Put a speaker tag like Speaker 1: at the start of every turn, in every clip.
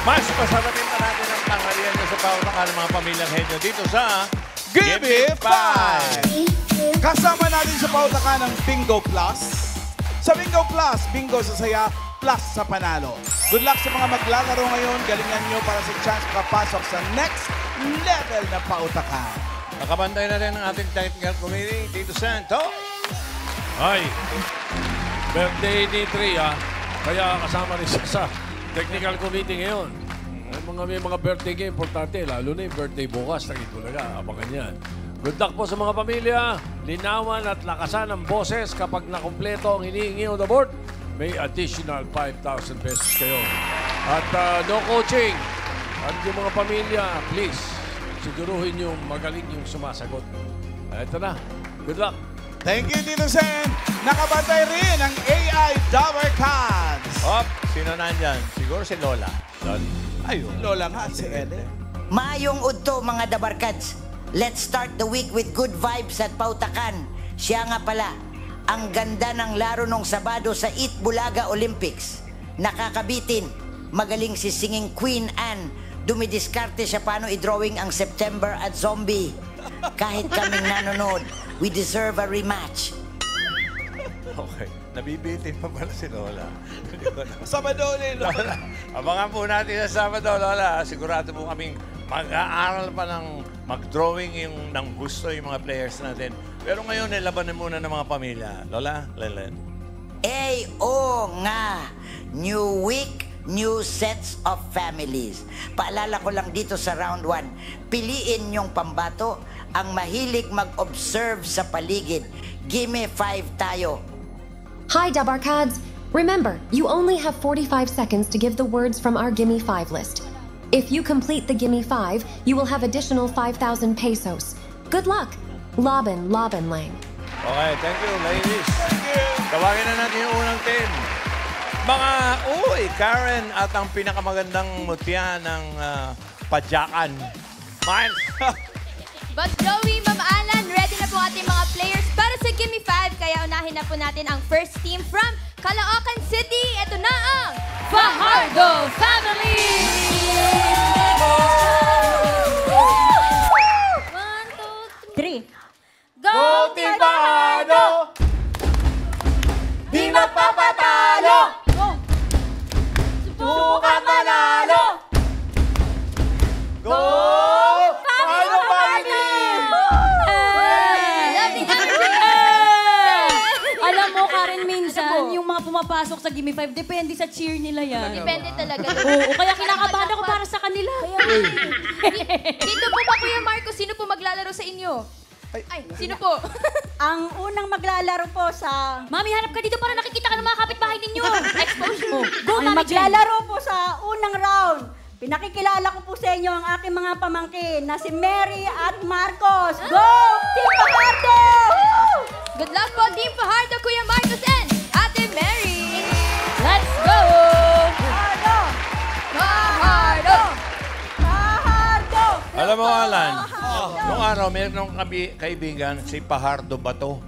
Speaker 1: Mas pasarapin pa natin ang tanghalian niyo sa pautakan ng mga pamilyang henyo dito sa
Speaker 2: Give Me 5! Kasama natin sa pautakan ng Bingo Plus. Sa Bingo Plus, bingo sa saya, plus sa panalo. Good luck sa mga maglalaro ngayon. Galingan nyo para sa chance kapasok sa next level na pautakan.
Speaker 1: Nakabantay na rin ang ating technical committee, Tito Santo.
Speaker 3: Ay, birthday ni Tria, kaya kasama rin siya sa technical committee ngayon. May mga birthday game, importante, lalo na yung birthday bukas, Tagitulaga, abangan yan. Good luck po sa mga pamilya, linawan at lakasan ang boses kapag nakumpleto ang hinihingi on the board. May additional 5,000 pesos kayo. At no coaching. At yung mga pamilya, please, siguruhin yung magaling yung sumasagot. Ito na. Good luck.
Speaker 2: Thank you, Tito Sen. Nakabantay rin ang AI Dabber Cards.
Speaker 1: Hop, sino nandyan? Siguro si Lola.
Speaker 2: Ayun, Lola nga, si Ele.
Speaker 4: Maayong udto mga Dabarkads. Let's start the week with good vibes at pautakan. Siya nga pala, ang ganda ng laro nung Sabado sa Eat Bulaga Olympics. Nakakabitin, magaling si singing Queen Anne. Dumidiskarte siya paano i-drawing ang September at Zombie. Kahit kaming nanonood, we deserve a rematch.
Speaker 1: Okay. Nabibitin pa pala si Lola.
Speaker 2: Sabado ulit, Lola.
Speaker 1: Abangan po natin sa Sabado, Lola. Sigurado po kaming mag-aaral pa ng mag-drawing yung ng gusto yung mga players natin. Pero ngayon, nilabanan muna ng mga pamilya. Lola, Lelen.
Speaker 4: Oo nga. New week, new sets of families. Paalala ko lang dito sa round 1, piliin yung pambato ang mahilig mag-observe sa paligid. Gimme 5 tayo.
Speaker 5: Hi, Dabarkads. Remember, you only have 45 seconds to give the words from our Gimme 5 list. If you complete the Gimme 5, you will have additional 5,000 pesos. Good luck. Laban, Laban Lang.
Speaker 1: Okay, thank you, ladies. Thank you. Tawagin na natin yung unang 10. Mga, Karen at ang pinakamagandang mutya ng padyakan. Miles.
Speaker 6: But Joey, Ma'am Alan, ready na po ating mga players para sa Gimme 5. Kaya unahin na po natin ang first team from Caloocan City. Ito na ang Fajardo Family! 1, 2, 3. Go, Team Fajardo!
Speaker 2: Di magpapatalo!
Speaker 6: Go!
Speaker 2: Subukan manalo! Go! Fajardo Family!
Speaker 7: Alam mo, Karen, minsan, yung mga pumapasok sa Gimme 5, depende sa cheer nila yan.
Speaker 6: Depende talaga.
Speaker 7: Oo, kaya kinakabahan ako para sa kanila.
Speaker 6: Dito po ba, Kuya Marco, sino po maglalaro sa inyo? Ay, sino po?
Speaker 7: Ang unang maglalaro po sa... Mami, hanap ka dito para nakikita ka ng mga kapitbahay ninyo.
Speaker 6: Expose mo.
Speaker 7: Go, Mami maglalaro po sa unang round. Pinakikilala ko po sa inyo ang aking mga pamangkin na si Mary at Marcos. Go, Team Fajardo!
Speaker 6: Good luck po, Team Fajardo, Kuya Marcos, and Ate Mary. Let's go!
Speaker 7: Fajardo!
Speaker 6: Fajardo!
Speaker 7: Fajardo!
Speaker 1: Alam mo, Alan, nung araw, mayroon kaibigan, si Fajardo Bato.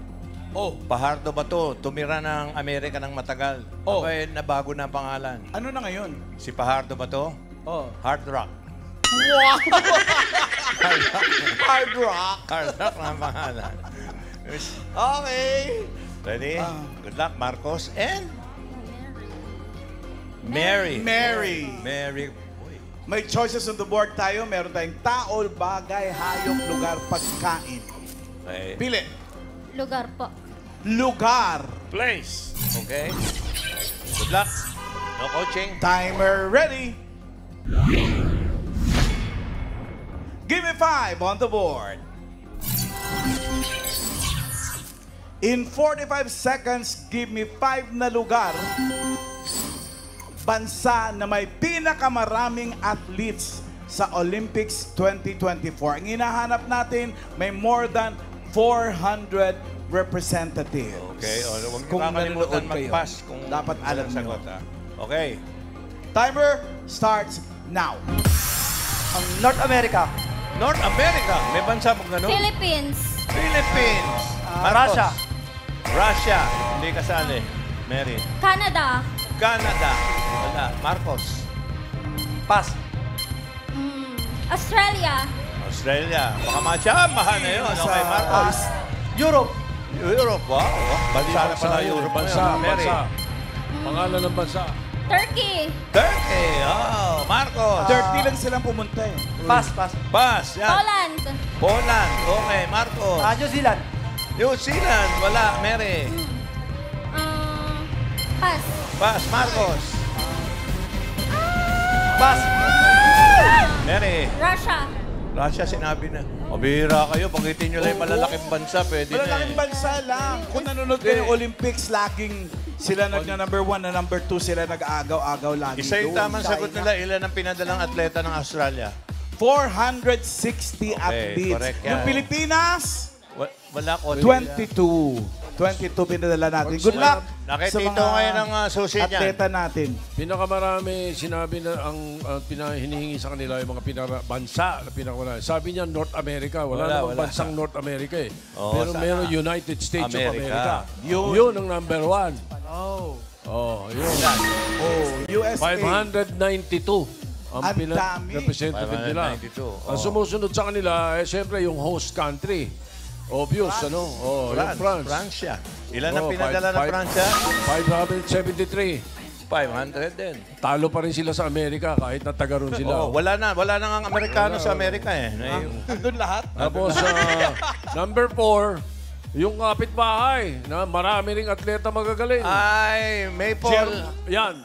Speaker 1: Fajardo Bato, tumira ng Amerika ng matagal. Abay, nabago na ang pangalan.
Speaker 2: Ano na ngayon?
Speaker 1: Si Fajardo Bato, Hard Rock.
Speaker 2: Wow! Hard rock.
Speaker 1: Hard Rock na ang pangalan.
Speaker 2: Okay.
Speaker 1: Ready? Good luck, Marcos. And? Mary.
Speaker 2: Mary.
Speaker 1: Mary.
Speaker 2: May choices on the board tayo. Meron tayong tao, bagay, hayop, lugar, pagkain.
Speaker 1: Okay.
Speaker 2: Pili.
Speaker 7: Lugar po.
Speaker 2: Lugar.
Speaker 1: Place. Okay. Good luck. No coaching.
Speaker 2: Timer ready. Give me 5 on the board. In 45 seconds, give me 5 na lugar. Bansa na may pinakamaraming athletes sa Olympics 2024. Ang hinahanap natin, may more than 400 representatives.
Speaker 1: Okay. Huwag
Speaker 2: Kung
Speaker 1: kakalimutan
Speaker 2: nanonood kayo,
Speaker 1: mag-pass kung
Speaker 2: dapat alam
Speaker 1: sagot.
Speaker 2: nyo.
Speaker 1: Okay.
Speaker 2: Timer starts now.
Speaker 8: Ang North America.
Speaker 1: North America. May bansa pag gano'n?
Speaker 6: Philippines.
Speaker 1: Philippines.
Speaker 8: Russia.
Speaker 1: Russia. Hindi kasali. Mary.
Speaker 7: Canada.
Speaker 1: Canada. Wala. Marcos.
Speaker 8: Pass.
Speaker 6: Australia.
Speaker 1: Australia. Baka matsambahan na yun. Okay, Marcos.
Speaker 8: Europe.
Speaker 1: Europe, wow. Bansa na pala Europe.
Speaker 3: Bansa,
Speaker 1: Mary.
Speaker 3: bansa. Pangalan ng bansa.
Speaker 6: Turkey.
Speaker 1: Turkey. Oh, Marcos.
Speaker 2: 30 lang silang pumunta eh.
Speaker 8: Pass, pass.
Speaker 1: Pass. Yan.
Speaker 6: Poland.
Speaker 1: Poland. Okay, Marcos.
Speaker 8: New Zealand.
Speaker 1: New Zealand. Wala. Mary.
Speaker 6: Pass.
Speaker 1: Pass. Marcos.
Speaker 8: Pass.
Speaker 1: Mary.
Speaker 6: Russia.
Speaker 1: Russia, sinabi na. Mabihira kayo. Pagitin nyo lang yung malalaking bansa. Pwede na
Speaker 2: Malalaking
Speaker 1: eh.
Speaker 2: bansa lang. Kung nanonood kayo ng Olympics, laging sila number 1 na number 2 sila nag-aagaw-agaw lagi.
Speaker 1: Isa yung
Speaker 2: doon.
Speaker 1: tamang sagot nila. Ilan ang pinadalang atleta ng Australia?
Speaker 2: 460 athletes.
Speaker 1: correct yan.
Speaker 2: Yung Pilipinas,
Speaker 1: Wala ko.
Speaker 2: 22. 22 pinadala natin. Good luck sa
Speaker 1: Nakitito
Speaker 2: mga
Speaker 1: ngayon ang susi niyan.
Speaker 2: atleta natin.
Speaker 3: Pinakamarami sinabi na ang hinihingi sa kanila yung mga bansa na pinakamarami. Sabi niya North America. Wala namang bansang North America eh.
Speaker 1: Oo,
Speaker 3: Pero
Speaker 1: sana.
Speaker 3: meron United States of
Speaker 1: America.
Speaker 3: America. Yun ang number 1. Yun.
Speaker 2: USA.
Speaker 3: 592 ang
Speaker 2: Ang dami.
Speaker 3: representative nila.
Speaker 1: 592,
Speaker 3: Ang sumusunod sa kanila, siyempre yung host country. Obvious, ano? Yung France.
Speaker 1: Francia. Ilan ang
Speaker 3: Oh,
Speaker 1: pinadala ng Francia?
Speaker 3: 573.
Speaker 1: 500 din.
Speaker 3: Talo pa rin sila sa Amerika kahit nataga ron sila.
Speaker 1: Wala na nga ang Amerikano sa Amerika eh.
Speaker 2: Doon lahat.
Speaker 3: Tapos, number 4, yung kapitbahay na marami ring atleta magagaling.
Speaker 1: Ay, Maple.
Speaker 3: Yan.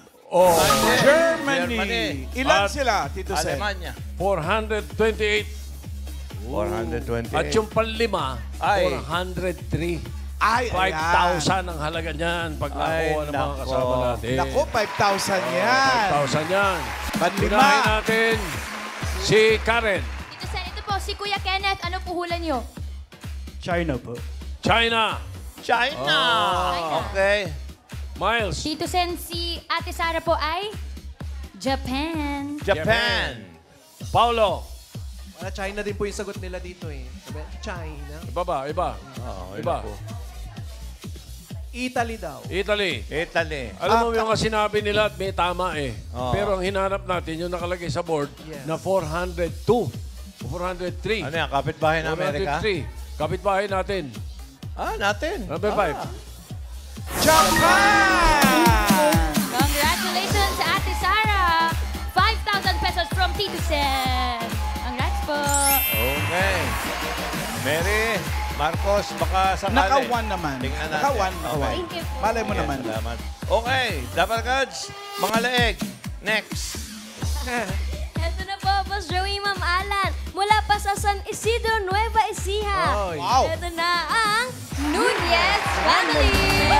Speaker 2: Germany. Ilan
Speaker 3: At
Speaker 2: sila, Tito Sen?
Speaker 1: Alemanya.
Speaker 3: 428.
Speaker 1: 428.
Speaker 3: At yung panlima,
Speaker 1: Ay.
Speaker 3: 403.
Speaker 2: Ay,
Speaker 3: 5,000 ang halaga niyan pag
Speaker 1: Ay,
Speaker 3: nakuha ng mga
Speaker 1: nako.
Speaker 3: kasama natin.
Speaker 2: Naku, 5,000 yan.
Speaker 3: 5,000 yan.
Speaker 2: Panlima.
Speaker 3: Unahin natin si Karen.
Speaker 6: Dito sa ito po, si Kuya Kenneth. Ano puhulan nyo?
Speaker 8: China po.
Speaker 3: China.
Speaker 1: China. Okay.
Speaker 3: Miles.
Speaker 6: Dito sen si Ate Sara po ay Japan.
Speaker 1: Japan.
Speaker 3: Paulo.
Speaker 9: China din po yung sagot nila dito eh. Sabi, China.
Speaker 3: Iba ba? Iba. Iba.
Speaker 9: Italy daw.
Speaker 3: Italy.
Speaker 1: Italy.
Speaker 3: Alam mo yung sinabi nila at may tama eh.
Speaker 1: Oo.
Speaker 3: Pero ang hinanap natin yung nakalagay sa board
Speaker 9: Yes.
Speaker 3: na 402. 403.
Speaker 1: Ano yan? Kapitbahay ng Amerika?
Speaker 3: 403. Kapitbahay natin.
Speaker 1: Natin.
Speaker 3: Number 5.
Speaker 2: Japan!
Speaker 6: Congratulations sa Ate Sara. 5,000 pesos from Tito Sen. Congrats po.
Speaker 1: Okay. Mary, Marcos, baka sakali.
Speaker 2: Naka-1 naman.
Speaker 1: Tingnan natin.
Speaker 2: Naka-1.
Speaker 1: Okay.
Speaker 6: Thank you po.
Speaker 2: Malay mo
Speaker 1: Ayan,
Speaker 2: naman.
Speaker 1: salamat. Okay, Dapper Cards, mga leeg. Next.
Speaker 6: Ito na po, Boss Joey, Ma'am Alan. Mula pa sa San Isidro, Nueva Ecija.
Speaker 2: Wow.
Speaker 6: Ito na ang Nunez Family.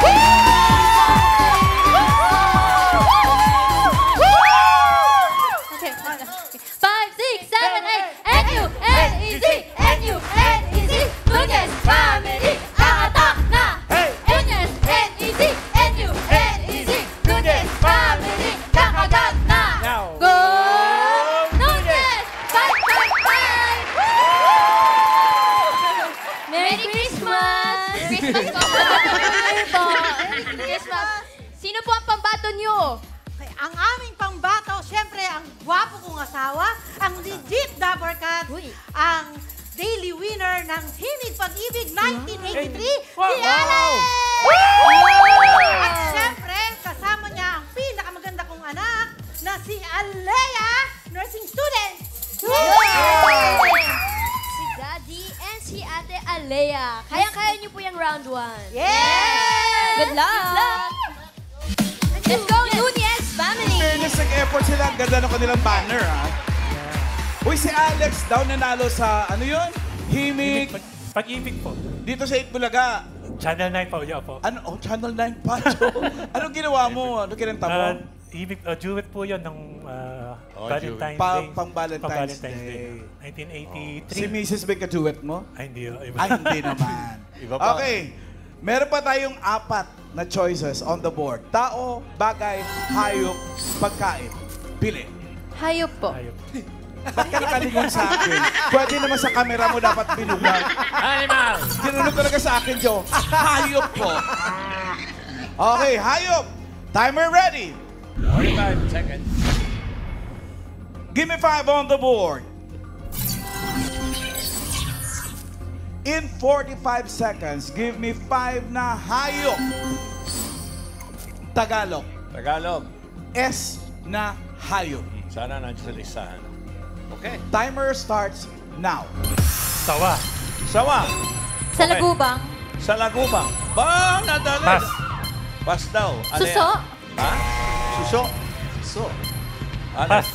Speaker 6: Okay, 5, 6, 7, 8, N-U-N-E-Z, N-U-N-E-Z, Nunez Family. Ang atak na! Nunez, N-E-Z, N-U-N-E-Z, Nunez Family. Kakagat na! Go! Nunez! 555! Merry Christmas! Merry Christmas po! Merry Christmas! Sino po ang pambato nyo?
Speaker 10: Okay, ang aming pangbato, siyempre, ang gwapo kong asawa, ang legit Dapper Cat, ang daily winner ng Himig Pag-ibig 1983, si Alex! At siyempre, kasama niya ang pinakamaganda kong anak na si Alea, nursing student!
Speaker 6: Si Daddy and si Ate Alea. Kaya-kaya nyo po yung round 1.
Speaker 10: Yes!
Speaker 6: Good luck! Let's go, Nunez Family!
Speaker 2: Fairness, nag-effort sila. Ang ganda ng kanilang banner, ha? Uy, si Alex daw nanalo sa, ano yun? Himig.
Speaker 11: Pag-ibig po.
Speaker 2: Dito sa Itbulaga.
Speaker 11: Channel 9 po, yeah po.
Speaker 2: Ano? Oh, Channel 9 pa. Anong ginawa mo? Ano kinanta mo?
Speaker 11: Duet po yun ng Valentine's
Speaker 2: Pa-
Speaker 11: Day.
Speaker 2: pang Valentine's
Speaker 11: Day.
Speaker 2: Day.
Speaker 11: 1983.
Speaker 2: Si Mrs. May ka-duet mo?
Speaker 11: Ay, hindi. Iba.
Speaker 2: Ay, hindi naman.
Speaker 1: Iba pa.
Speaker 2: Okay. Meron pa tayong 4 na choices on the board. Tao, bagay, hayop, pagkain. Pili.
Speaker 6: Hayop po.
Speaker 11: Ayun.
Speaker 2: Ba't ka nakalingon sa akin? Pwede naman sa camera mo dapat binugan.
Speaker 3: Animal!
Speaker 2: Ginunod talaga sa akin, Joe. Hayop po. Okay, hayop. Timer ready.
Speaker 1: 45 seconds.
Speaker 2: Give me 5 on the board. In 45 seconds, give me 5 na hayop. Tagalog.
Speaker 1: Tagalog.
Speaker 2: S na hayop.
Speaker 1: Sana nandiyan sa listahan. Okay.
Speaker 2: Timer starts now.
Speaker 11: Sawa.
Speaker 1: Sawa.
Speaker 6: Sa lagubang.
Speaker 1: Sa lagubang. Ba, nadali.
Speaker 11: Pass.
Speaker 1: Pass daw. Ano
Speaker 6: Suso.
Speaker 1: yan? Ha? Suso.
Speaker 9: So,
Speaker 1: Ano?
Speaker 11: Pass.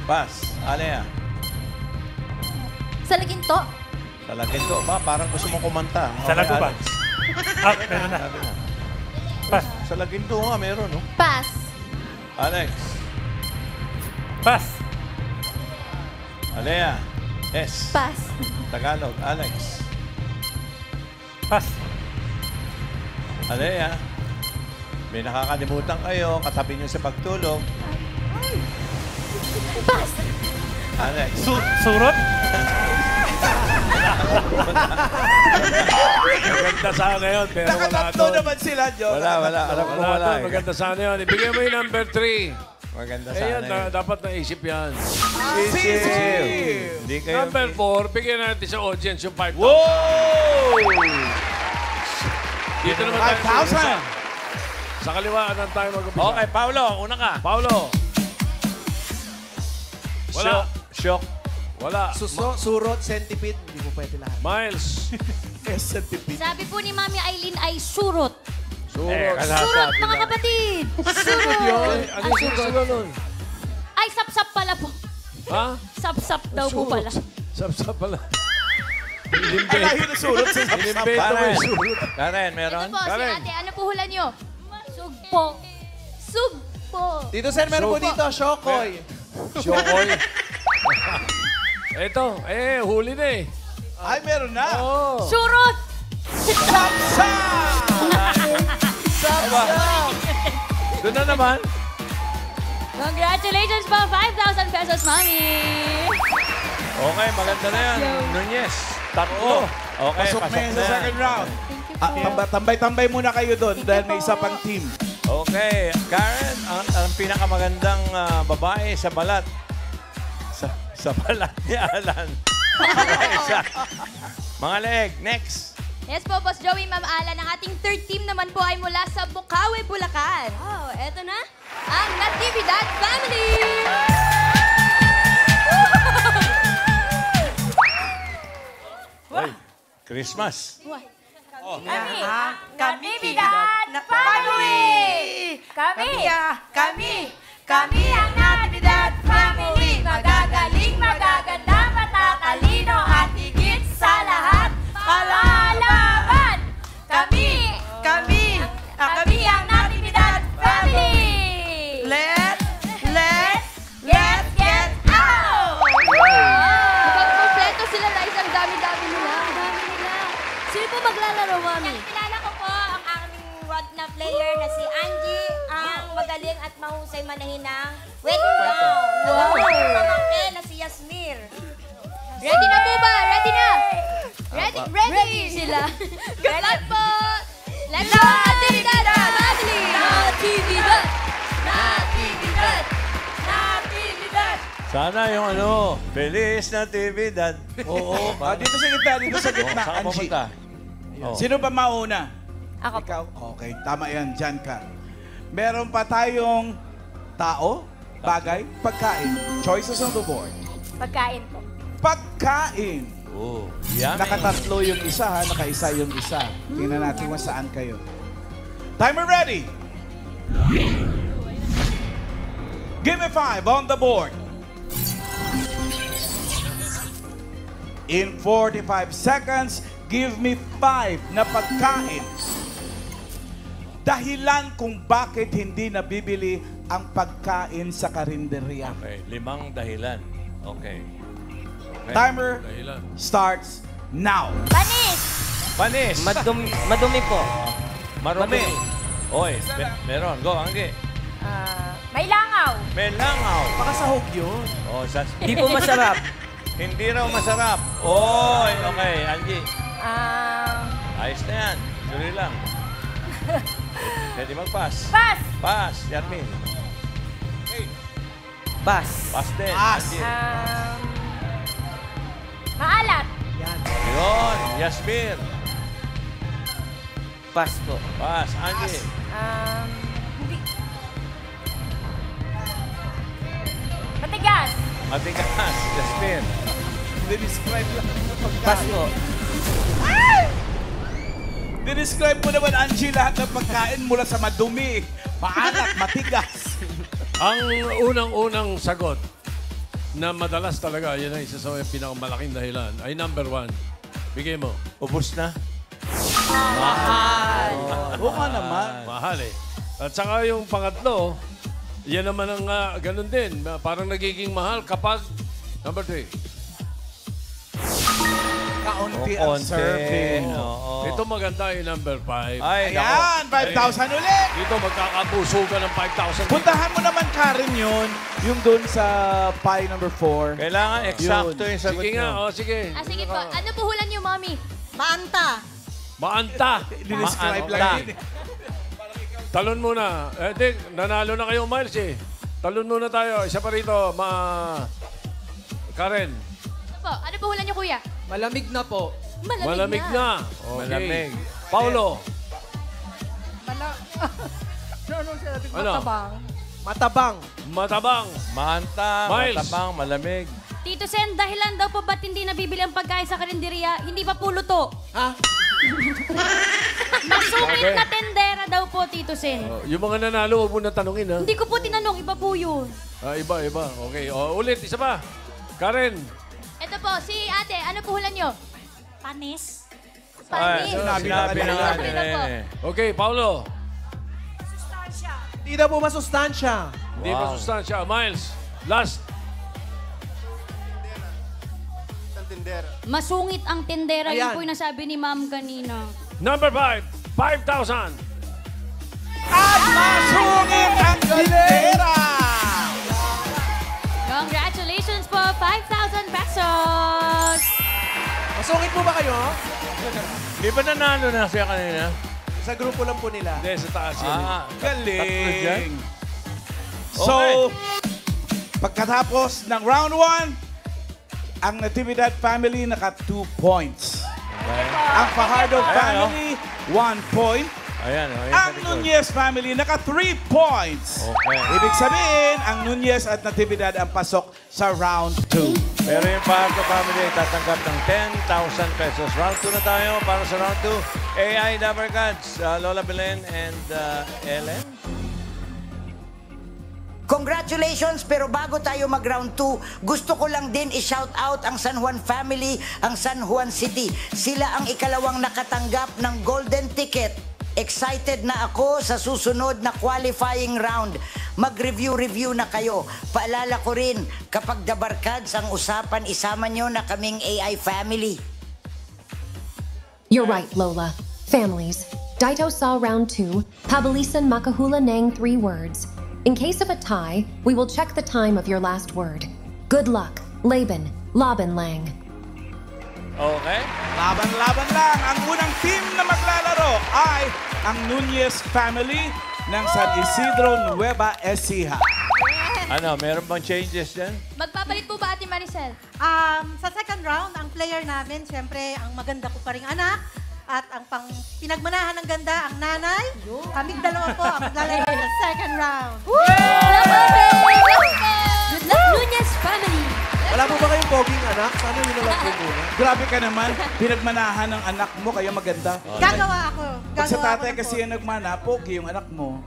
Speaker 1: Pass. Ano yan?
Speaker 6: Sa laginto.
Speaker 1: Sa laginto ba? Parang gusto mong kumanta.
Speaker 11: Sa lagubang.
Speaker 1: Alex.
Speaker 11: Meron na.
Speaker 1: Sabi na.
Speaker 11: Pass.
Speaker 1: Sa laginto nga, meron, no?
Speaker 6: Pass.
Speaker 1: Alex.
Speaker 11: Pass.
Speaker 1: Alea. S.
Speaker 6: Pass.
Speaker 1: Tagalog. Alex.
Speaker 11: Pass.
Speaker 1: Alea. May nakakalimutan kayo. Katabi niyo sa pagtulog.
Speaker 6: Pass.
Speaker 1: Alex.
Speaker 11: Surot.
Speaker 3: Maganda sana yun, pero wala
Speaker 2: Nakatatlo
Speaker 3: doon.
Speaker 2: naman sila, Joe.
Speaker 1: Wala. Alam ko wala.
Speaker 3: Doon, maganda sana yun. Ibigay mo yung number 3.
Speaker 1: Maganda
Speaker 3: Eh,
Speaker 1: sana
Speaker 3: yan,
Speaker 1: yun.
Speaker 3: dapat naisip yan.
Speaker 1: Sisil. Hindi kayo...
Speaker 3: Number 4, bigyan natin sa audience yung 5,000.
Speaker 2: Wow!
Speaker 3: Dito naman tayo.
Speaker 2: 5,000.
Speaker 3: Sa kaliwa, anong tayo mag-umpisa?
Speaker 1: Okay, Paulo. Una ka.
Speaker 3: Paulo. Wala.
Speaker 1: Shock.
Speaker 3: Wala.
Speaker 9: suso, surot, centipede, hindi mo pwede lahat.
Speaker 3: Miles.
Speaker 6: Sabi po ni Mami Aileen ay surot.
Speaker 3: Surot.
Speaker 6: Surot, mga kapatid! Surot!
Speaker 3: Ano yung susunod nun?
Speaker 6: Ay, sapsap pala po.
Speaker 3: Ha?
Speaker 6: Sapsap daw po pala.
Speaker 3: Sapsap pala.
Speaker 2: Alahin na surot sa
Speaker 3: Inimbento mo
Speaker 1: Karen.
Speaker 3: yung surot.
Speaker 1: Karen,
Speaker 6: Ito
Speaker 1: meron?
Speaker 6: po, si
Speaker 3: Karen.
Speaker 6: ate. Ano po hula niyo? Sugpo. Sugpo.
Speaker 9: Dito, sir, meron po dito, Shokoy.
Speaker 3: Shokoy. Eto, huli na eh.
Speaker 2: Ay, meron na.
Speaker 3: Oo.
Speaker 6: Surot!
Speaker 2: Sapsa!
Speaker 1: Doon na naman.
Speaker 6: Congratulations po! 5,000 pesos, Mami!
Speaker 1: Okay, maganda na yan. Nunez. Tatlo. Okay,
Speaker 2: Pasok na yun sa second round.
Speaker 6: Thank you po.
Speaker 2: Tambay-tambay muna kayo doon dahil may isa pang team.
Speaker 1: Okay, Karen, ang pinakamagandang babae sa balat. Sa balat ni Alan. Mga leg, next.
Speaker 6: Yes po, Boss Joey, Ma'am Alan. Ang ating third team naman po ay mula sa Bukawi, Bulacan. Oh, eto na. Ang Natividad Family!
Speaker 1: Ay, Christmas.
Speaker 10: Kami bigat na family! Kami ang Natividad Family! Magagaling, magaganda, matatalino at higit sa lahat, kalalaban! Kami ang Natividad Family! Let's get out!
Speaker 6: Pag-kompleto sila, Rice, ang dami-dami nila. Ang dami nila. Sino po maglalaro, Mami?
Speaker 12: Kilala ko po ang aming wag na player na si Angie, ang magaling at mahusay manahin ng wedding gown.
Speaker 6: Wow.
Speaker 12: Ang pamangkin na si Yasmir.
Speaker 6: Ready na po ba? Ready na? Ready sila. Good luck po! Let's go, Natividad Family! Natividad!
Speaker 12: Natividad! Natividad!
Speaker 1: Sana yung Feliz Natividad.
Speaker 2: Oo. Dito sa gitna, dito sa gitna.
Speaker 1: Saan ka
Speaker 2: Angie.
Speaker 1: pupunta? Oh.
Speaker 2: Sino ba mauna?
Speaker 6: Ako po.
Speaker 2: Ikaw? Okay, tama yan. Diyan ka. Meron pa tayong tao, bagay, pagkain. Choices on the board.
Speaker 12: Pagkain po.
Speaker 2: Pagkain.
Speaker 1: Oh, yummy.
Speaker 2: Nakatatlo yung isa, ha? Nakaisa yung isa. Tingnan natin kung saan kayo. Timer ready. Give me 5 on the board. In 45 seconds, give me 5 na pagkain. Dahilan kung bakit hindi nabibili ang pagkain sa karinderya.
Speaker 1: Okay, 5 dahilan. Okay.
Speaker 2: Timer
Speaker 3: Dahilan.
Speaker 2: starts now.
Speaker 12: Panis!
Speaker 1: Panis.
Speaker 13: Madumi po.
Speaker 1: Marumi. Oy, meron. Go, Angge.
Speaker 12: May langaw.
Speaker 1: May langaw.
Speaker 9: Baka sahog yun.
Speaker 1: Oh,
Speaker 13: Hindi po masarap.
Speaker 1: Hindi raw masarap. Oy, okay, Angie. Ayos na yan. Tuloy lang. Pwede mag-pass.
Speaker 12: Pass!
Speaker 1: Pass, Yarmin.
Speaker 13: Pass.
Speaker 1: Pass din.
Speaker 2: Pass.
Speaker 1: Angie.
Speaker 12: Maalat.
Speaker 1: Yun. Yasmir.
Speaker 13: Pass po.
Speaker 1: Pass. Angie.
Speaker 12: Matigas.
Speaker 1: Matigas. Yasmir.
Speaker 2: Describe lang ang pagkain.
Speaker 13: Pass po.
Speaker 2: Describe mo naman, Angie, lahat ng pagkain mula sa madumi, maalat, matigas.
Speaker 3: Ang unang-unang sagot na madalas talaga, yan ay isa sa pinakamalaking dahilan, ay number 1. Bigay mo.
Speaker 1: Ubus na.
Speaker 2: Oo nga naman.
Speaker 3: Mahal eh. At saka yung pangatlo, yan naman ang ganun din. Parang nagiging mahal kapag number 3.
Speaker 2: Kaunti ang serving.
Speaker 1: Oo.
Speaker 3: Ito maganda yung number 5.
Speaker 1: Ay,
Speaker 2: Ayan, 5,000 ulit.
Speaker 3: Dito magkakapuso ka ng 5,000.
Speaker 2: Puntahan mo naman, Karen, yun. Yung doon sa pie number 4.
Speaker 1: Kailangan eksakto yung sagot
Speaker 3: Sige nga,
Speaker 1: nyo.
Speaker 3: sige.
Speaker 6: Sige po. Ano po hulan niyo, Mommy?
Speaker 10: Maanta.
Speaker 3: Maanta.
Speaker 2: Describe lang
Speaker 1: Maanta.
Speaker 2: yun eh.
Speaker 3: Talon muna. Eh, nanalo na kayo, Miles eh. Talon muna tayo. Isa pa rito, Karen.
Speaker 6: Po, ano po hulan niyo, Kuya?
Speaker 9: Malamig na po.
Speaker 3: Malamig na. Okay.
Speaker 1: Malamig.
Speaker 3: Paulo. Ano?
Speaker 9: Matabang.
Speaker 3: Matabang.
Speaker 1: Manta,
Speaker 3: Miles.
Speaker 1: matabang, malamig.
Speaker 6: Tito Sen, dahilan daw po ba't hindi nabibili ang pagkain sa karinderiya? Hindi pa po luto.
Speaker 9: Ha?
Speaker 6: Masungit na tendera daw po, Tito Sen.
Speaker 3: Yung mga nanalo, huwag mo na tanungin, ha?
Speaker 6: Hindi ko po tinanong, iba po yun.
Speaker 3: Iba. Okay. Ulit, isa pa. Karen.
Speaker 6: Ito po, si ate, ano po hulan niyo?
Speaker 10: Panis.
Speaker 1: Ay,
Speaker 6: Panis.
Speaker 1: sinabi na nga
Speaker 6: Sinabi
Speaker 1: nila
Speaker 6: na po.
Speaker 1: yun eh.
Speaker 3: Okay, Paulo.
Speaker 9: Hindi na po masustansya.
Speaker 3: Hindi pa sustansya. Miles. Last.
Speaker 6: Masungit ang tendera, yun
Speaker 9: Ayan.
Speaker 6: po yung nasabi ni Ma'am kanina.
Speaker 3: Number 5. 5,000.
Speaker 2: At masungit ang tindera!
Speaker 6: Congratulations po, 5,000 pesos!
Speaker 9: Masungit po ba kayo?
Speaker 1: Di ba nanalo na siya kanina?
Speaker 9: Sa grupo lang po nila.
Speaker 3: Hindi, sa taas yun.
Speaker 1: Tatlo dyan?
Speaker 2: Galing. So, pagkatapos ng round 1, ang Natividad family naka 2 points. Ang Fajardo family, 1 point.
Speaker 1: Ayan, ayan.
Speaker 2: Ang Nunez family naka 3 points.
Speaker 1: Okay.
Speaker 2: Ibig sabihin, ang Nunez at Natividad ang pasok sa round 2.
Speaker 1: Pero yung Fajardo family ay tatanggap ng 10,000 pesos. Round 2 na tayo para sa round 2. AI Dabber Cats, Lola Belen and Ellen.
Speaker 4: Congratulations, pero bago tayo mag-round 2, gusto ko lang din i-shout out ang San Juan family, ang San Juan City. Sila ang ikalawang nakatanggap ng golden ticket. Excited na ako sa susunod na qualifying round. Mag-review na kayo. Paalala ko rin, kapag The Barkads ang usapan, isama nyo na kaming AI family.
Speaker 5: You're right, Lola. Families. Daito saw round 2. Pabilisan makahula nang 3 words. In case of a tie, we will check the time of your last word. Good luck, Laban, Laban-lang.
Speaker 1: Okay.
Speaker 2: Laban-laban lang. Ang unang team na maglalaro ay ang Nunez family ng San Isidro Nueva Ecija.
Speaker 1: Ano, meron bang changes dyan?
Speaker 6: Magpapalit po ba, Ate Maricel?
Speaker 10: Sa second round, ang player namin, siyempre, ang maganda ko pa ring anak. At ang pang pinagmanahan ng ganda, ang nanay. Kaming dalawa po ang maglalaro sa second round.
Speaker 6: Good luck, Nunez family!
Speaker 9: Wala po ba kayong poging anak? Sana yun na lang po muna.
Speaker 2: Grabe ka naman. Pinagmanahan ng anak mo, kaya maganda.
Speaker 10: Gagawa ako.
Speaker 2: Pag sa
Speaker 10: Gagawa
Speaker 2: tatay
Speaker 10: ako ng
Speaker 2: kasi yung nagmana, pogi yung anak mo.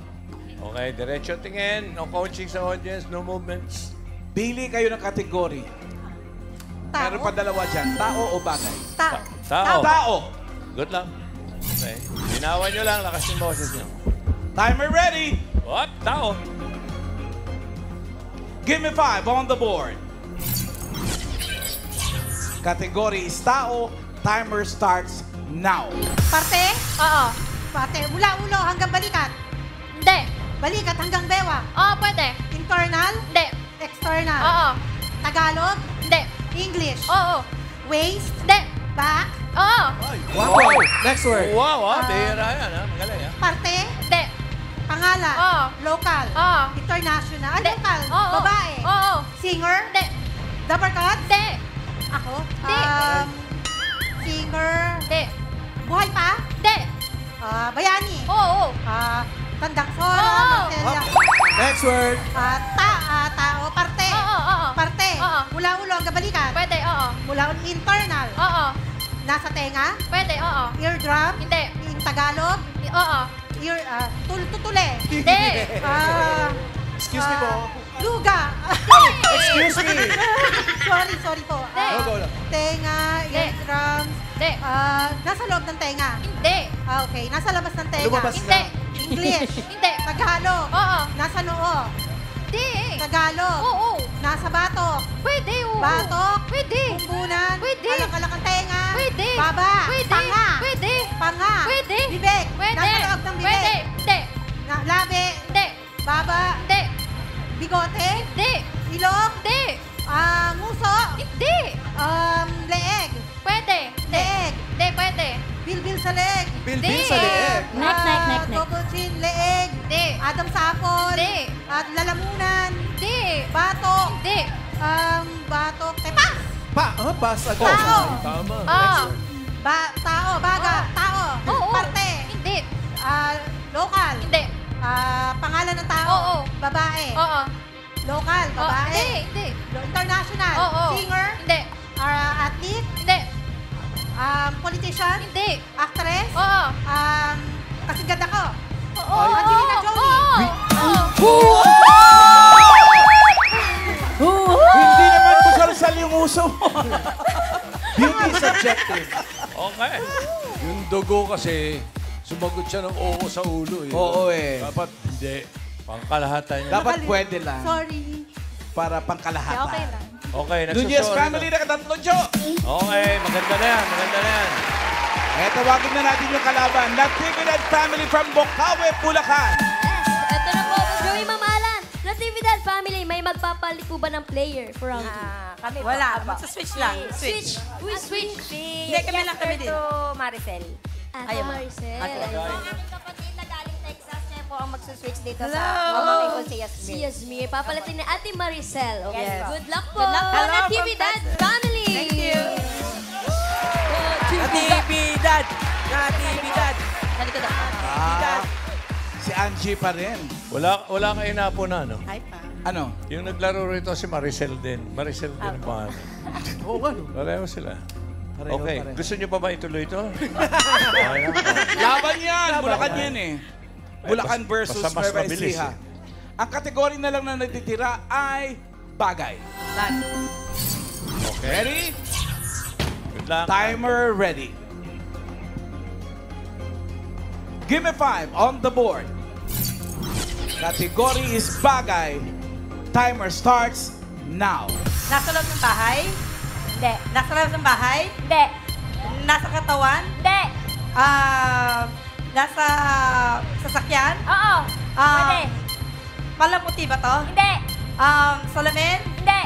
Speaker 1: Okay, diretso tingin. No coaching sa audience, no movements.
Speaker 2: Pili kayo ng kategory.
Speaker 10: Tao.
Speaker 2: Meron pa dalawa dyan. Tao o bagay?
Speaker 10: Tao.
Speaker 1: Tao.
Speaker 2: Tao.
Speaker 1: Good luck. Okay. Ginawan nyo lang, lakas yung boses nyo.
Speaker 2: Timer ready.
Speaker 1: What? Tao.
Speaker 2: Give me 5 on the board. Category is tao. Timer starts now.
Speaker 10: Parte?
Speaker 6: Oo.
Speaker 10: Parte. Mula ulo hanggang balikat.
Speaker 6: Hindi.
Speaker 10: Balikat hanggang bewa.
Speaker 6: Oo, pwede.
Speaker 10: Internal?
Speaker 6: Hindi.
Speaker 10: External?
Speaker 6: Oo.
Speaker 10: Tagalog?
Speaker 6: Hindi.
Speaker 10: English?
Speaker 6: Oo.
Speaker 10: Waist?
Speaker 6: Hindi.
Speaker 10: Back?
Speaker 6: Oo.
Speaker 9: Wow! Next word.
Speaker 1: Wow, bihira yan, ha? Magaling, ha?
Speaker 10: Parte?
Speaker 6: Hindi.
Speaker 10: Pangalan.
Speaker 6: Oo.
Speaker 10: Local.
Speaker 6: Oo.
Speaker 10: International.
Speaker 6: Hindi.
Speaker 10: Local.
Speaker 6: Oo.
Speaker 10: Babae.
Speaker 6: Oo.
Speaker 10: Singer.
Speaker 6: Hindi.
Speaker 10: Dabarkad.
Speaker 6: Hindi.
Speaker 10: Ako.
Speaker 6: Hindi.
Speaker 10: Singer.
Speaker 6: Hindi.
Speaker 10: Buhay pa.
Speaker 6: Hindi.
Speaker 10: Bayani.
Speaker 6: Oo.
Speaker 10: Tandang Sora.
Speaker 6: Oo.
Speaker 10: Marcela.
Speaker 2: Next word.
Speaker 10: Tao. Parte.
Speaker 6: Oo.
Speaker 10: Parte.
Speaker 6: Oo.
Speaker 10: Mula-ulo ang gabalikan.
Speaker 6: Pwede, oo.
Speaker 10: Mula-ulo internal.
Speaker 6: Oo.
Speaker 10: Nasa tenga.
Speaker 6: Pwede, oo.
Speaker 10: Eardrum.
Speaker 6: Hindi.
Speaker 10: In Tagalog.
Speaker 6: Oo.
Speaker 10: Tutule.
Speaker 6: Hindi.
Speaker 2: Excuse me po.
Speaker 10: Luga.
Speaker 2: Excuse me.
Speaker 10: Sorry po.
Speaker 2: Go lang.
Speaker 10: Tenga, eardrums.
Speaker 6: Hindi.
Speaker 10: Nasa loob ng tenga.
Speaker 6: Hindi.
Speaker 10: Okay. Nasa labas ng tenga.
Speaker 2: Lumabas
Speaker 6: Hindi.
Speaker 10: English.
Speaker 6: Hindi.
Speaker 10: Tagalog.
Speaker 6: Oo.
Speaker 10: Nasa noo.
Speaker 6: Hindi.
Speaker 10: Tagalog.
Speaker 6: Oo.
Speaker 10: Nasa batok.
Speaker 6: Pwede, oo.
Speaker 10: Batok.
Speaker 6: Pwede.
Speaker 10: Bumbunan.
Speaker 6: Pwede.
Speaker 10: Alak-alak ang tenga.
Speaker 6: Pwede.
Speaker 10: Baba.
Speaker 6: Pwede.
Speaker 10: Panga.
Speaker 6: Pwede.
Speaker 10: Panga.
Speaker 6: Pwede.
Speaker 10: Bibig.
Speaker 6: Pwede.
Speaker 10: Nasa loob ng bibig.
Speaker 6: Pwede. Hindi.
Speaker 10: Labi.
Speaker 6: Hindi.
Speaker 10: Baba.
Speaker 6: Hindi.
Speaker 10: Bigote.
Speaker 6: Hindi.
Speaker 10: Ilong.
Speaker 6: Hindi.
Speaker 10: Muso.
Speaker 6: Hindi.
Speaker 10: Leeg.
Speaker 6: Pwede. Hindi.
Speaker 10: Leeg.
Speaker 6: Hindi, pwede.
Speaker 10: Bilbil sa leeg.
Speaker 2: Bilbil sa leeg.
Speaker 7: Neck.
Speaker 10: Double chin, leeg.
Speaker 6: Hindi.
Speaker 10: Adam sapon.
Speaker 6: Hindi.
Speaker 10: At lalamunan.
Speaker 6: Hindi.
Speaker 10: Batok.
Speaker 6: Hindi.
Speaker 10: Batok. Tepas.
Speaker 2: Pass agad.
Speaker 10: Tao.
Speaker 3: Tama.
Speaker 10: Tao. Baga. Tao.
Speaker 6: Oo.
Speaker 10: Parte.
Speaker 6: Hindi.
Speaker 10: Local.
Speaker 6: Hindi.
Speaker 10: Pangalan ng tao.
Speaker 6: Oo.
Speaker 10: Babae.
Speaker 6: Oo.
Speaker 10: Local. Babae.
Speaker 6: Hindi.
Speaker 10: International.
Speaker 6: Oo.
Speaker 10: Singer.
Speaker 6: Hindi.
Speaker 10: Athlete.
Speaker 6: Hindi.
Speaker 10: Politician.
Speaker 6: Hindi.
Speaker 10: Actress.
Speaker 6: Oo.
Speaker 10: Kasing ganda ko.
Speaker 6: Oo.
Speaker 10: Angelina Jolie.
Speaker 2: Hindi naman kusal-sal yung uso mo. Beauty is subjective.
Speaker 3: Okay. Yung dugo kasi, sumagot siya ng oo sa ulo.
Speaker 2: Oo eh.
Speaker 3: Dapat hindi.
Speaker 1: Pangkalahatan niya.
Speaker 2: Dapat pwede lang.
Speaker 10: Sorry.
Speaker 2: Para pangkalahatan.
Speaker 10: Okay lang.
Speaker 1: Okay,
Speaker 2: Dunyes
Speaker 1: nagsusunod
Speaker 2: family na katatlo, Jo.
Speaker 1: Okay, maganda na yan, maganda na yan.
Speaker 2: Tawagin na natin yung kalaban. Natividad family from Bocaue, Bulacan.
Speaker 14: Yes, ito na po, Joey Mamalan. Natividad family, may magpapalit po ba ng player for round 2?
Speaker 13: Kami wala. Magsa-switch lang. Switch.
Speaker 14: Switch.
Speaker 13: Hindi, kami lang kami din. Maricel.
Speaker 14: Ayaw mo. Maricel.
Speaker 12: Ang aking kapatid na galing Texas niya po ang magsuswitch dito sa
Speaker 14: Hello.
Speaker 12: pamangkin ko si Yasmin.
Speaker 14: Si Yasmin. Papalitin ni Ate Maricel. Okay.
Speaker 12: Yes,
Speaker 14: Good luck po.
Speaker 12: Good luck po.
Speaker 14: Natividad family.
Speaker 13: Thank you. Natividad. Natividad.
Speaker 14: Halika na.
Speaker 2: Si Angie pa rin.
Speaker 1: Wala kayo na po na, no?
Speaker 10: Hi pa.
Speaker 2: Ano?
Speaker 1: Yung naglaro rito si Maricel din. Maricel din ang pangalan.
Speaker 2: Oo, ano?
Speaker 1: Pareho sila.
Speaker 2: Pareho,
Speaker 1: Okay,
Speaker 2: pareho.
Speaker 1: gusto niyo pa ba ituloy ito?
Speaker 2: Laban yan! Bulacan yan eh. Bulacan
Speaker 1: Bas-
Speaker 2: versus
Speaker 1: basta mas
Speaker 2: Nueva
Speaker 1: mabilis
Speaker 2: Ecija. Ang kategory na lang na natitira ay bagay. Okay. Ready?
Speaker 1: Good luck.
Speaker 2: Timer ready. Give me 5 on the board. Category is bagay. Timer starts now.
Speaker 13: Nasa loob ng bahay?
Speaker 12: Hindi.
Speaker 13: Nasa loob ng bahay?
Speaker 12: Hindi.
Speaker 13: Nasa katawan?
Speaker 12: Hindi.
Speaker 13: Nasa sasakyan?
Speaker 12: Oo. Pwede.
Speaker 13: Palamuti ba to?
Speaker 12: Hindi.
Speaker 13: Salamin?
Speaker 12: Hindi.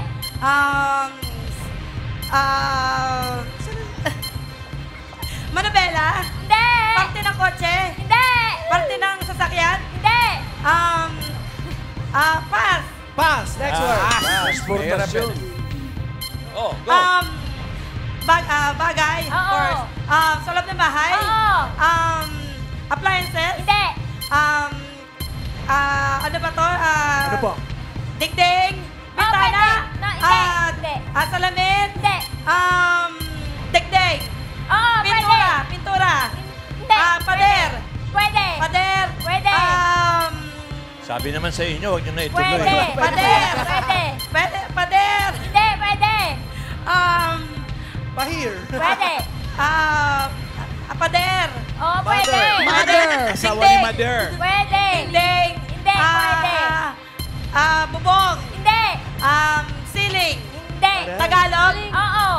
Speaker 13: Manabela?
Speaker 12: Hindi.
Speaker 13: Parte ng kotse?
Speaker 12: Hindi.
Speaker 13: Parte ng sasakyan?
Speaker 12: Hindi.
Speaker 13: Pass.
Speaker 2: Pass. Next word.
Speaker 3: Transportasyon.
Speaker 1: Oh, go.
Speaker 13: Bagay, of
Speaker 12: Oo.
Speaker 13: course. Sa loob ng bahay?
Speaker 12: Oo.
Speaker 13: Appliances?
Speaker 12: Hindi.
Speaker 13: Ano ba to?
Speaker 2: Ano po?
Speaker 13: Dingding? Bintana?
Speaker 12: Hindi.
Speaker 13: Salamin?
Speaker 12: Hindi.
Speaker 13: Dingding?
Speaker 12: Oo,
Speaker 13: Pintura? Pintura?
Speaker 12: Hindi.
Speaker 13: Pader?
Speaker 12: Pwede.
Speaker 13: Pader?
Speaker 12: Pwede.
Speaker 1: Sabi naman sa inyo, huwag nyo na ituloy.
Speaker 12: Pwede.
Speaker 13: Pader?
Speaker 12: Pwede.
Speaker 13: Pader?
Speaker 12: Hindi, pwede.
Speaker 2: Pahir.
Speaker 12: Pwede.
Speaker 13: Pader?
Speaker 12: Oo, pwede.
Speaker 2: Mother. Sawa ni Mother.
Speaker 12: Pwede.
Speaker 13: Dingding?
Speaker 12: Hindi, pwede.
Speaker 13: Bubong?
Speaker 12: Hindi.
Speaker 13: Ceiling?
Speaker 12: Hindi.
Speaker 13: Tagalog?
Speaker 12: Oo.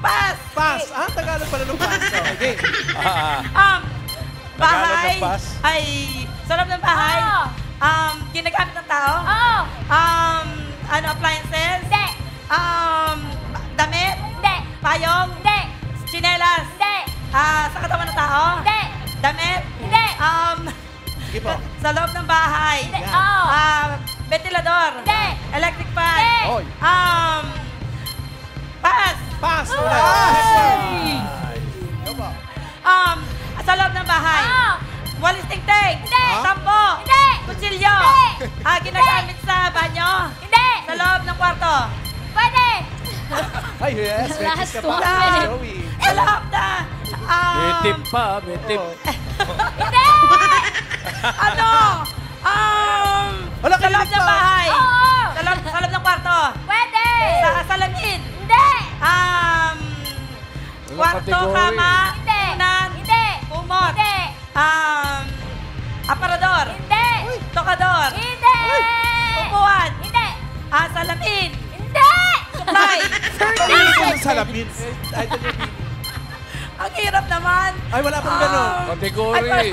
Speaker 13: Pass?
Speaker 2: Pass. Tagalog pala nung pass. Okay.
Speaker 13: Bahay?
Speaker 1: Tagalog ng pass?
Speaker 13: Ay, sa loob ng bahay?
Speaker 12: Oo.
Speaker 13: Ginagamit ng tao?
Speaker 12: Oo.
Speaker 13: Appliances?
Speaker 12: Hindi.
Speaker 13: Damit?
Speaker 12: Hindi.
Speaker 13: Payong?
Speaker 12: Hindi.
Speaker 13: Chinelas?
Speaker 12: Hindi.
Speaker 13: Sa katawan ng tao?
Speaker 12: Hindi.
Speaker 13: Damit?
Speaker 12: Hindi.
Speaker 2: Sige po.
Speaker 13: Sa loob ng bahay.
Speaker 14: Hindi. Oo.
Speaker 13: Ventilador.
Speaker 14: Hindi.
Speaker 13: Electric fan.
Speaker 14: Hindi.
Speaker 2: Oy.
Speaker 13: Pass.
Speaker 9: Pass. Wala.
Speaker 13: Sa loob ng bahay.
Speaker 14: Oo.
Speaker 13: Walis tingting.
Speaker 14: Hindi.
Speaker 13: Sampo.
Speaker 14: Hindi.
Speaker 13: Kutsilyo.
Speaker 14: Hindi.
Speaker 13: Ginagamit sa banyo.
Speaker 14: Hindi.
Speaker 13: Sa loob ng kwarto.
Speaker 14: Pwede.
Speaker 9: Ay, yes. May
Speaker 14: Last
Speaker 9: kiss ka pa.
Speaker 14: one.
Speaker 9: Joey.
Speaker 13: Sa loob na...
Speaker 3: May tip pa, may tip.
Speaker 14: Hindi.
Speaker 13: Ano?
Speaker 9: Wala
Speaker 13: Sa loob ng bahay.
Speaker 14: Oo.
Speaker 13: Sa loob ng kwarto.
Speaker 14: Pwede.
Speaker 13: Sa salamin.
Speaker 14: Hindi.
Speaker 13: Kwarto,
Speaker 3: kategory?
Speaker 13: kama,
Speaker 14: Hindi.
Speaker 13: unan,
Speaker 14: Hindi.
Speaker 13: umot,
Speaker 14: Hindi.
Speaker 13: aparador,
Speaker 14: Hindi.
Speaker 13: tokador,
Speaker 14: Hindi.
Speaker 13: upuan,
Speaker 14: Hindi.
Speaker 13: salamin,
Speaker 14: Hindi.
Speaker 13: suklay.
Speaker 2: Pagkakas ng salamin.
Speaker 9: Idol niya, Bibi.
Speaker 13: Ang hirap naman.
Speaker 9: Ay, wala pang gano'n.
Speaker 3: Category.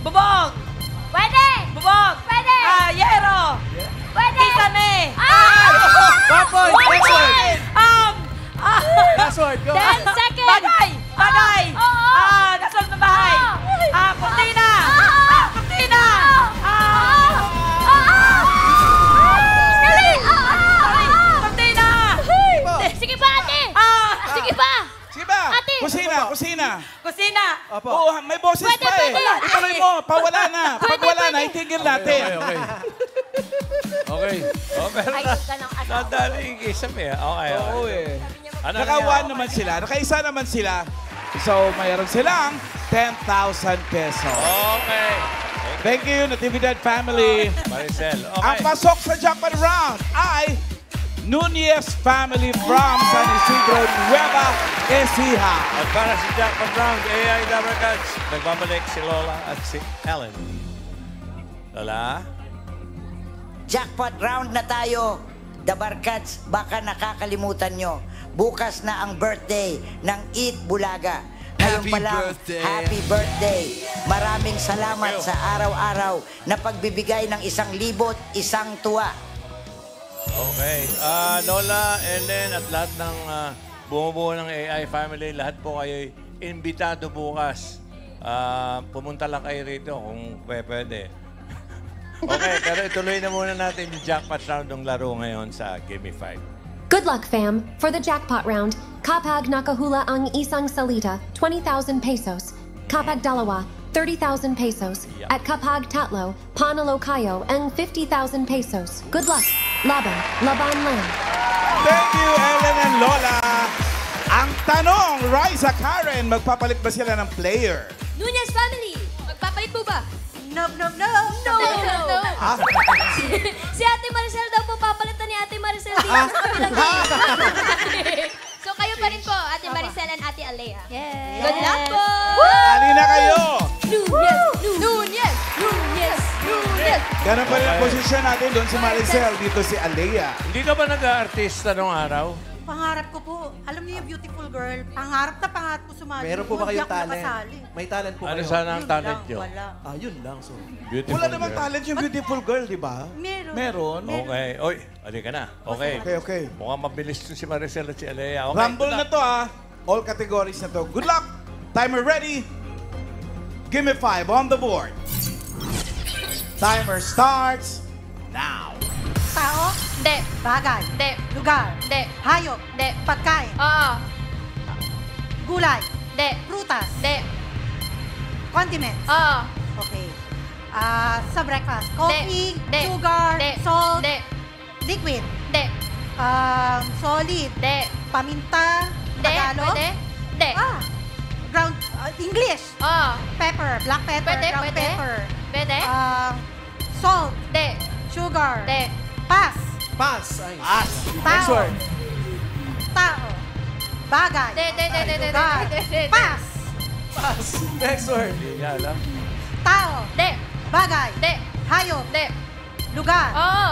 Speaker 13: Bubong,
Speaker 14: Pwede.
Speaker 13: bubong,
Speaker 14: Pwede.
Speaker 13: yero,
Speaker 14: Pwede.
Speaker 13: kisame,
Speaker 9: Papoy, next word. Last word, go.
Speaker 14: 10 seconds.
Speaker 13: bagay,
Speaker 14: Oo.
Speaker 13: nasa loob ng bahay, kurtina, kurtina,
Speaker 14: Dali.
Speaker 13: kurtina,
Speaker 14: Sige pa, ate. Sige pa.
Speaker 2: Sige ba?
Speaker 14: Ate.
Speaker 2: Kusina.
Speaker 13: kusina,
Speaker 9: Opo.
Speaker 2: Oo, may boses
Speaker 14: Pwede,
Speaker 2: pa eh.
Speaker 14: pwede.
Speaker 2: Ituloy mo, pawala na. Pag
Speaker 14: Pwede,
Speaker 2: wala na,
Speaker 14: pwede.
Speaker 2: itigil natin.
Speaker 3: Okay. Okay.
Speaker 1: Oh, pero
Speaker 14: Ayos ka ng asawa.
Speaker 1: nadali yung kisame. Okay.
Speaker 9: Oo eh.
Speaker 1: Ano
Speaker 2: Naka-1 naman sila. Naka-isa naman sila. So, mayroon silang 10,000 pesos.
Speaker 1: Okay.
Speaker 2: Thank you, Natividad family.
Speaker 1: Maricel.
Speaker 2: Ang
Speaker 1: Okay.
Speaker 2: pasok sa jackpot round ay Nunez family from San Isidro, Nueva Ecija.
Speaker 1: At para sa jackpot round, AI Dabber Cats, nagbabalik si Lola at si Ellen. Lola?
Speaker 4: Jackpot round na tayo. The Barkads, baka nakakalimutan nyo. Bukas na ang birthday ng Eat Bulaga. Ngayon pa lang, happy birthday. Maraming salamat sa araw-araw na pagbibigay ng 1,000 isang tuwa.
Speaker 1: Okay. Lola, Ellen, at lahat ng bumubuo ng AI family, lahat po kayo imbitado bukas. Pumunta lang kayo rito kung pwede. Okay, pero ituloy na muna natin yung jackpot round ng laro ngayon sa Gimme 5.
Speaker 5: Good luck, fam. For the jackpot round, kapag nakahula ang isang salita, 20,000 pesos. Kapag dalawa, 30,000 pesos. At kapag tatlo, panalo kayo ang 50,000 pesos. Good luck. Laban lang.
Speaker 2: Thank you, Ellen and Lola. Ang tanong, Riza, Karen, magpapalit ba sila ng player?
Speaker 14: Nunez family, magpapalit po ba?
Speaker 10: No.
Speaker 14: No. Si Ate Maricel daw po papalitan ni Ate Maricel dito sa kabilang game.
Speaker 6: So kayo pa rin po, Ate Maricel and Ate Alea.
Speaker 14: Yes.
Speaker 6: Good luck po!
Speaker 2: Ali na kayo!
Speaker 6: Nunez!
Speaker 2: Ganun pa rin ang posisyon natin doon si Maricel, dito si Alea.
Speaker 1: Hindi ka ba nag-aartista nung araw?
Speaker 10: Pangarap ko po. Alam niyo yung beautiful girl, pangarap ko sumali.
Speaker 9: Meron po ba
Speaker 10: Hindi
Speaker 9: kayong
Speaker 10: ako
Speaker 9: talent?
Speaker 10: nakasali.
Speaker 9: May talent po
Speaker 1: Ano
Speaker 9: kayo?
Speaker 1: sana ang
Speaker 10: Yun
Speaker 1: talent
Speaker 10: lang,
Speaker 1: nyo?
Speaker 10: Wala.
Speaker 9: Yun lang. So,
Speaker 1: Beautiful
Speaker 2: Wala namang
Speaker 1: girl.
Speaker 2: talent yung beautiful girl, di ba?
Speaker 10: Meron.
Speaker 2: Meron?
Speaker 1: Okay. Oy, ali ka na. Okay.
Speaker 2: Okay.
Speaker 1: Mukhang mabilis to si Maricel at si Alea. Okay,
Speaker 2: Rumble
Speaker 1: good
Speaker 2: na
Speaker 1: luck.
Speaker 2: to All categories na to. Good luck! Timer ready. Give me 5 on the board. Timer starts now.
Speaker 10: Tao,
Speaker 14: Hindi.
Speaker 10: bagay,
Speaker 14: Hindi.
Speaker 10: lugar,
Speaker 14: Hindi.
Speaker 10: hayop,
Speaker 14: Hindi.
Speaker 10: pagkain,
Speaker 14: Oo.
Speaker 10: gulay,
Speaker 14: Hindi.
Speaker 10: prutas,
Speaker 14: Hindi.
Speaker 10: condiments.
Speaker 14: Oo.
Speaker 10: Okay. Sa breakfast, coffee,
Speaker 14: Hindi.
Speaker 10: sugar,
Speaker 14: Hindi.
Speaker 10: salt,
Speaker 14: Hindi.
Speaker 10: liquid,
Speaker 14: Hindi.
Speaker 10: solid,
Speaker 14: Hindi.
Speaker 10: paminta,
Speaker 14: Hindi.
Speaker 10: Tagalog,
Speaker 14: Pwede. Hindi.
Speaker 10: ground, English,
Speaker 14: Oo.
Speaker 10: pepper, black pepper,
Speaker 14: Pwede.
Speaker 10: ground
Speaker 14: Pwede.
Speaker 10: pepper,
Speaker 14: Pwede.
Speaker 10: salt,
Speaker 14: Hindi.
Speaker 10: sugar,
Speaker 14: Hindi.
Speaker 10: pass,
Speaker 9: pass. Ay.
Speaker 10: tao,
Speaker 9: word.
Speaker 10: tao, bagay,
Speaker 14: Hindi.
Speaker 10: lugar, pass,
Speaker 9: Pass. Next word.
Speaker 1: Hindi niya alam.
Speaker 10: tao,
Speaker 14: Hindi.
Speaker 10: bagay,
Speaker 14: Hindi.
Speaker 10: hayop,
Speaker 14: Hindi.
Speaker 10: lugar,
Speaker 14: Oo.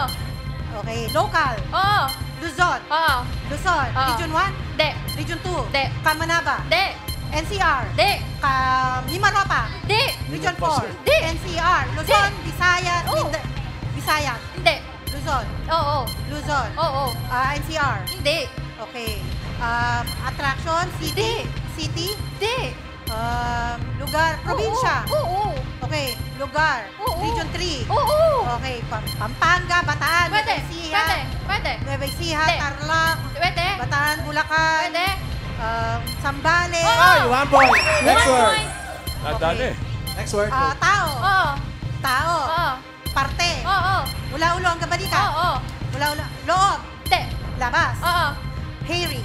Speaker 10: okay, local,
Speaker 14: Oo.
Speaker 10: Luzon,
Speaker 14: Oo.
Speaker 10: Luzon,
Speaker 14: Oo.
Speaker 10: Region 1,
Speaker 14: Hindi.
Speaker 10: Region 2,
Speaker 14: Hindi.
Speaker 10: Kamanaba,
Speaker 14: Hindi.
Speaker 10: NCR,
Speaker 14: Hindi.
Speaker 10: Mimaropa,
Speaker 14: Hindi.
Speaker 10: Region 4,
Speaker 14: Hindi.
Speaker 10: NCR, Luzon, Visayas,
Speaker 14: Oo.
Speaker 10: Visayas,
Speaker 14: Hindi.
Speaker 10: Luzon,
Speaker 14: Oo.
Speaker 10: Luzon,
Speaker 14: Oo.
Speaker 10: NCR,
Speaker 14: Hindi.
Speaker 10: okay, attraction, city, city,
Speaker 14: Hindi.
Speaker 10: Lugar, probinsya.
Speaker 6: Oo.
Speaker 10: Okay, lugar.
Speaker 6: Oo.
Speaker 10: Region 3.
Speaker 6: Oo.
Speaker 10: Okay, Pampanga, Bataan,
Speaker 6: Pwede.
Speaker 10: Nueva Ecija.
Speaker 6: Pwede.
Speaker 10: Nueva Ecija,
Speaker 6: Hindi.
Speaker 10: Tarlac,
Speaker 6: Pwede.
Speaker 10: Bataan, Bulacan.
Speaker 6: Pwede.
Speaker 10: Sambales.
Speaker 6: Oo.
Speaker 9: 1 point. Next
Speaker 6: One
Speaker 9: word.
Speaker 6: point.
Speaker 3: Nadali.
Speaker 9: Next word.
Speaker 10: Tao.
Speaker 6: Oo.
Speaker 10: Tao.
Speaker 6: Oo.
Speaker 10: Parte.
Speaker 6: Oo.
Speaker 10: Ula-ulo ang kabalikan.
Speaker 6: Oo.
Speaker 10: Ula-ulo. Loob.
Speaker 6: Hindi.
Speaker 10: Labas.
Speaker 6: Oo.
Speaker 10: Hairy.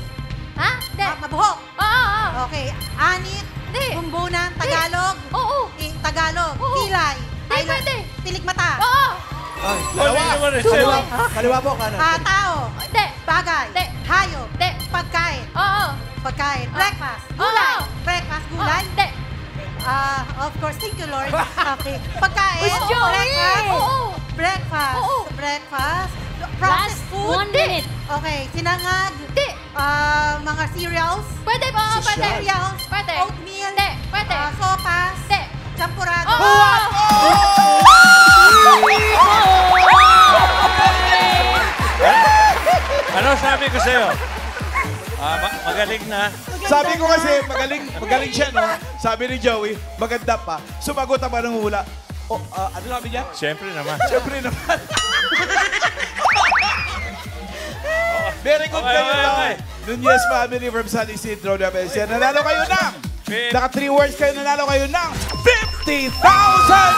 Speaker 6: Ha? Hindi.
Speaker 10: Mabuhok.
Speaker 6: Oo.
Speaker 10: Okay. Anit.
Speaker 6: Hindi.
Speaker 10: Bumbunan. Tagalog.
Speaker 6: Oo.
Speaker 10: Tagalog.
Speaker 6: Oo.
Speaker 10: Kilay.
Speaker 6: Hindi, pwede.
Speaker 10: Tilikmata.
Speaker 6: Oo.
Speaker 9: Ay,
Speaker 3: Dalawa.
Speaker 9: Kaliwa. Kaliwa po, kanan.
Speaker 10: Tao.
Speaker 6: Hindi.
Speaker 10: Bagay.
Speaker 6: Hindi.
Speaker 10: Hayop.
Speaker 6: Hindi.
Speaker 10: Pagkain.
Speaker 6: Oo.
Speaker 10: Pagkain. Breakfast.
Speaker 6: Oo.
Speaker 10: Gulay. Breakfast. Gulay.
Speaker 6: Hindi.
Speaker 10: Of course, thank you, Lord. Okay. Pagkain.
Speaker 6: Uy, Joey!
Speaker 10: Breakfast.
Speaker 6: Oo.
Speaker 10: Breakfast.
Speaker 6: Oo.
Speaker 10: Breakfast.
Speaker 14: Last
Speaker 10: Processed food.
Speaker 14: 1 minute.
Speaker 10: Okay. Sinangag.
Speaker 6: Hindi.
Speaker 10: Mga cereals.
Speaker 6: Pwede ba? Pwede.
Speaker 10: Cereals.
Speaker 6: Pwede.
Speaker 10: Oatmeal.
Speaker 6: Hindi. Pwede.
Speaker 10: Sopas.
Speaker 6: Hindi.
Speaker 10: Champurado.
Speaker 1: Ano sabi ko sa'yo? Magaling na.
Speaker 2: Sabi ko kasi, magaling siya, no? Sabi ni Joey, maganda pa. Sumagot ang ng hula. Oh, ano sabi niya?
Speaker 1: Siyempre naman.
Speaker 2: Siyempre naman. Very good
Speaker 1: Okay,
Speaker 2: kayo,
Speaker 1: okay,
Speaker 2: no?
Speaker 1: okay.
Speaker 2: Nunez family from San Isidro de Abesia. Nanalo kayo ng, naka 3 words kayo, nanalo kayo ng 50,000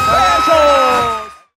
Speaker 2: pesos!